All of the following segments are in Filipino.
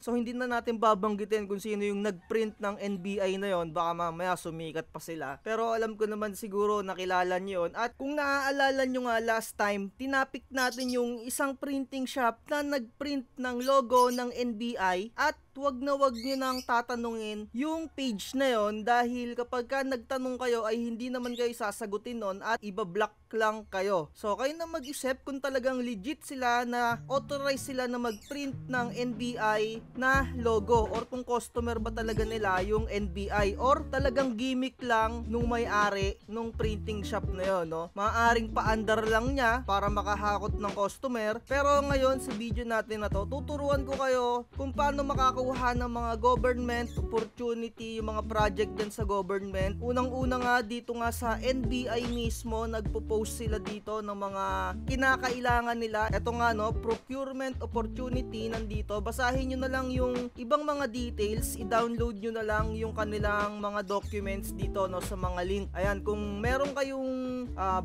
So hindi na natin babanggitin kung sino yung nagprint ng NBI na yon, baka mamaya sumikat pa sila. Pero alam ko naman siguro nakilala nyo yun. At kung naaalala nyo nga last time, tinapik natin yung isang printing shop na nagprint ng logo ng NBI at wag na wag nyo nang tatanungin yung page na yon dahil kapag ka nagtanong kayo ay hindi naman kayo sasagutin nun at ibablock lang kayo. So kayo na mag-isip kung talagang legit sila na authorized sila na mag-print ng NBI na logo or kung customer ba talaga nila yung NBI or talagang gimmick lang nung may-ari nung printing shop na yon, no? Maaring paandar lang niya para makahakot ng customer. Pero ngayon sa video natin na to, tuturuan ko kayo kung paano makakuha ng mga government opportunity, yung mga project din sa government. Unang-una nga dito nga sa NBI mismo, nagpo-post sila dito ng mga kinakailangan nila. Ito nga no, procurement opportunity nandito. Basahin nyo na lang yung ibang mga details, i-download nyo na lang yung kanilang mga documents dito no sa mga link. Ayan, kung meron kayong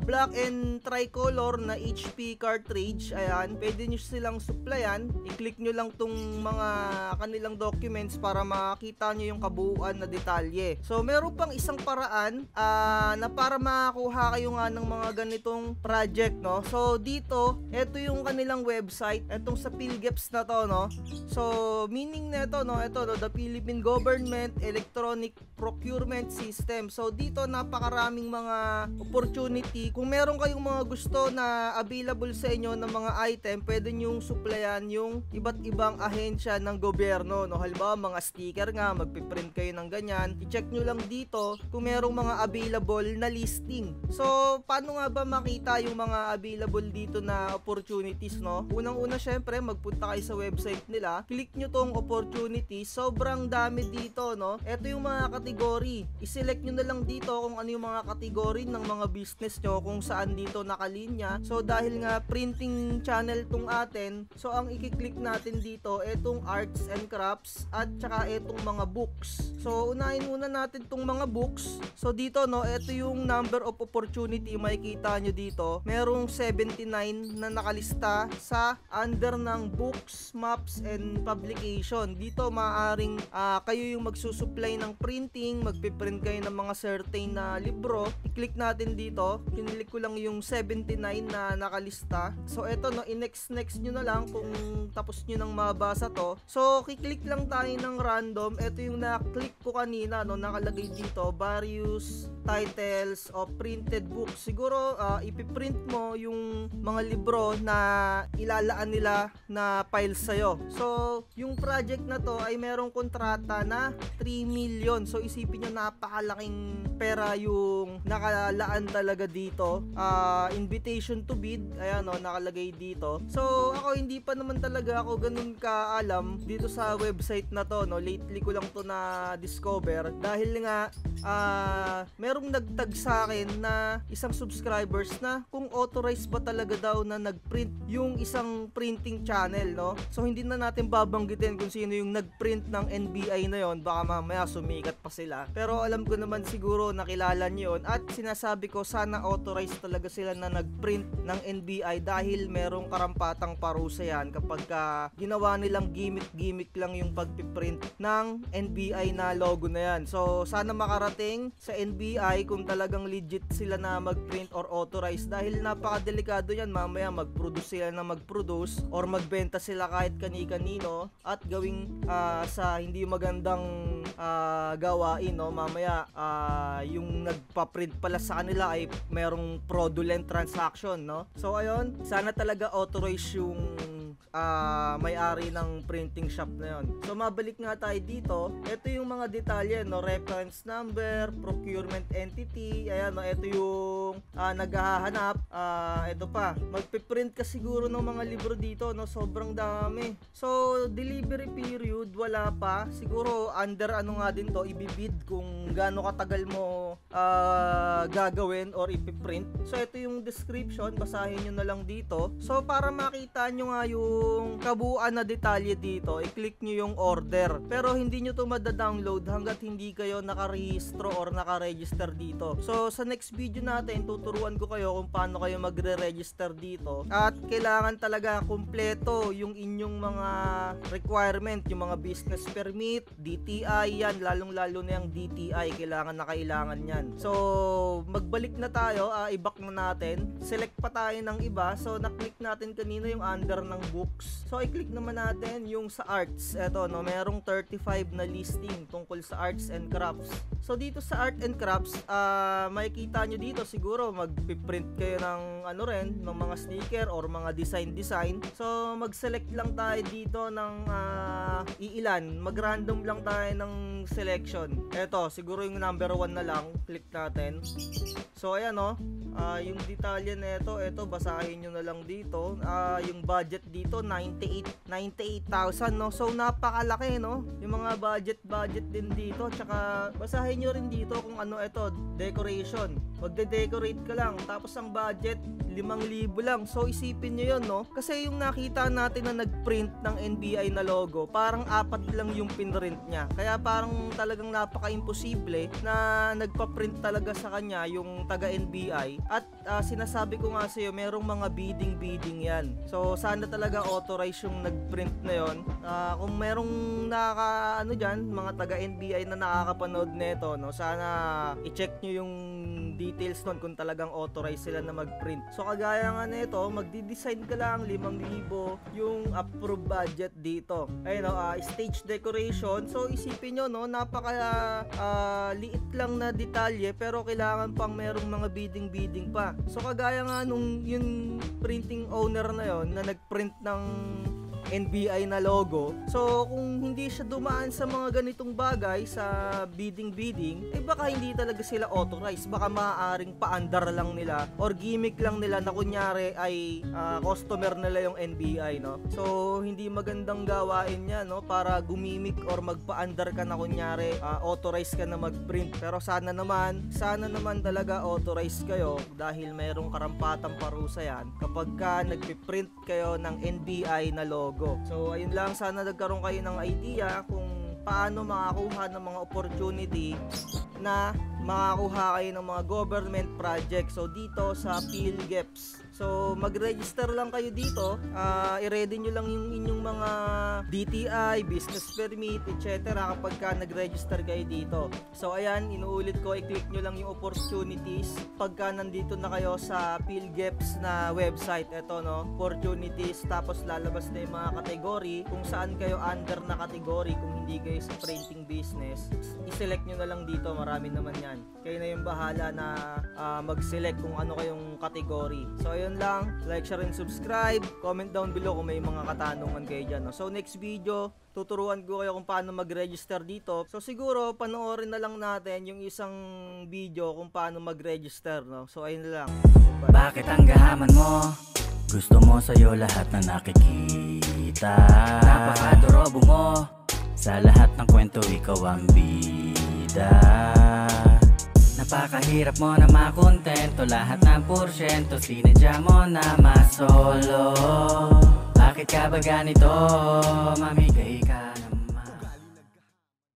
black and tricolor na HP cartridge, ayan, pwede nyo silang supplyan. I-click nyo lang tong mga kanilang documents para makita nyo yung kabuuan na detalye. So meron pang isang paraan na para makakuha kayo nga ng mga ganitong project, no? So dito, ito yung kanilang website, etong sa PhilGeps na to, no? So meaning nito, no, ito no, the Philippine Government Electronic Procurement System. So dito napakaraming mga opportunity. Kung meron kayong mga gusto na available sa inyo ng mga item, pwede nyong supplyan yung iba't ibang ahensya ng gobyerno, no? Halimbawa mga sticker nga, magpiprint kayo ng ganyan, i-check nyo lang dito kung merong mga available na listing. So paano nga ba makita yung mga available dito na opportunities, no? Unang-una syempre, magpunta kayo sa website nila, click nyo tong opportunity, sobrang dami dito, no? Ito yung mga category, i-select nyo na lang dito kung ano yung mga category ng mga business nyo, kung saan dito nakalinya. So dahil nga printing channel tong atin, so ang i-click natin dito, etong arts and crafts at saka etong mga books. So unahin muna natin tong mga books. So dito, no, ito yung number of opportunity, makikita nyo dito, merong 79 na nakalista sa under ng books, maps, and publication. Dito maaring kayo yung magsusupply ng printing, magpiprint kayo ng mga certain na libro. I-click natin dito, kinilik ko lang yung 79 na nakalista. So eto, no, i-next nyo na lang kung tapos nyo nang mabasa to. So kiklik lang tayo ng random. Ito yung na-click ko kanina, no, nakalagay dito, various titles of printed books. Siguro ipiprint mo yung mga libro na ilalaan nila na file sa'yo. So yung project na to ay merong kontrata na 3 million. So isipin nyo, napakalaking pera yung nakalaan talaga dito. Invitation to bid, ayan o, nakalagay dito. So ako hindi pa naman talaga ako ganun kaalam dito sa website na to, no. Lately ko lang to na discover dahil nga merong nagtag sa akin na isang subscribers na kung authorized ba talaga daw na nagprint yung isang printing channel, no. So hindi na natin babanggitin kung sino yung nagprint ng NBI na yon, baka mamaya sumikat pa sila. Pero alam ko naman siguro nakilala nyo yun at sinasabi ko sana authorized talaga sila na nagprint ng NBI dahil merong karampatang parusa yan kapag ginawa nilang gimmick lang yung pagpiprint ng NBI na logo na yan. So sana makarating sa NBI kung talagang legit sila na magprint or authorized dahil napakadelikado yan, mamaya magproduce sila na magproduce or magbenta sila kahit kani-kanino at gawing sa hindi magandang gawain, no. Mamaya yung nagpa-print pala sa kanila ay merong fraudulent transaction, no. So ayun, sana talaga authorized yung may-ari ng printing shop na yon. So mabalik nga tayo dito, ito yung mga detalye, no, reference number, procurement entity, ayan, no, ito yung naghahanap, ito pa, magpiprint ka siguro ng mga libro dito, no, sobrang dami. So delivery period, wala pa, siguro under ano nga din to, ibibid kung gaano katagal mo gagawin or ipiprint. So ito yung description, basahin nyo na lang dito. So para makita nyo nga yung kabuuan na detalye dito, i-click nyo yung order. Pero hindi nyo to madadownload hanggat hindi kayo nakarehistro or nakaregister dito. So sa next video natin, tuturuan ko kayo kung paano kayo magre-register dito. At kailangan talaga kumpleto yung inyong mga requirement, yung mga business permit, DTI yan, lalong-lalo na yung DTI, kailangan na kailangan yan. So, magbalik na tayo, i-back na natin. Select pa tayo ng iba. So, na-click natin kanina yung under ng books. So, i-click naman natin yung sa arts. Eto, no, merong 35 na listing tungkol sa arts and crafts. So, dito sa art and crafts, makikita nyo dito siguro mag-print kayo ng ng mga sticker or mga design. So, mag-select lang tayo dito ng iilan. Mag-random lang tayo ng selection. Eto, siguro yung number 1 na lang. Click natin. So, ayan, no. Yung detalye nito, eto, basahin nyo na lang dito. Yung budget dito, 98,000, no. So, napakalaki, no. Yung mga budget din dito. Tsaka, basahin nyo rin dito kung ano ito, decoration. Magde-decorate ka lang. Tapos, ang budget, 5,000 lang. So, isipin nyo yun, no. Kasi yung nakita natin na nag-print ng NBI na logo, parang 4 lang yung pinrint niya. Kaya parang talagang napaka-imposible na nagpa-print talaga sa kanya yung taga-NBI. At sinasabi ko nga sa'yo, merong mga bidding yan. So, sana talaga authorize yung nag-print na yon. Kung merong mga taga-NBI na nakakapanood nito, no, sana i-check nyo yung details nun kung talagang authorized sila na mag-print. So, kagaya nga nito, magdi-design ka lang 5,000 yung approved budget dito. Ayun, no, stage decoration. So, isipin nyo, no, napaka liit lang na detalye pero kailangan pang merong mga bidding pa. So, kagaya nga nung yung printing owner na yon na nag-print ng NBI na logo. So, kung hindi siya dumaan sa mga ganitong bagay sa bidding, baka hindi talaga sila authorized. Baka maaaring paandar lang nila or gimmick lang nila na kunyari ay customer nila yung NBI, no? So, hindi magandang gawain niya, no? Para gumimik or magpaandar ka na kunyari authorized ka na mag-print. Pero sana naman talaga authorized kayo dahil mayroong karampatang parusa yan kapag ka nagpiprint kayo ng NBI na logo. So, ayun lang, sana nagkaroon kayo ng idea kung paano makakuha ng mga opportunity na makakuha kayo ng mga government project. So, dito sa PhilGeps. So, mag-register lang kayo dito. I-ready nyo lang yung inyong mga DTI, business permit, etc. kapag ka nag-register kayo dito. So, ayan, inuulit ko, i-click nyo lang yung opportunities pagka nandito na kayo sa PhilGeps na website. Ito, no, opportunities, tapos lalabas na yung mga category kung saan kayo under na category. Kung hindi kayo sa printing business, i-select nyo na lang dito, marami naman yan. Kayo na yung bahala na mag-select kung ano kayong category. So, ayun lang, like, share, and subscribe. Comment down below kung may mga katanungan kayo dyan, no? So, next video, tuturuan ko kayo kung paano mag-register dito. So, siguro, panoorin na lang natin yung isang video kung paano mag-register, no? So, ayun lang. Bye. Bakit ang gahaman mo? Gusto mo sa'yo lahat na nakikita. Napakadorobo mo. Sa lahat ng kwento, ikaw ang bida. Napakahirap mo na makontento. Lahat ng porsyento sinadya mo na masolo. Bakit ka ba ganito? Mamigay ka naman.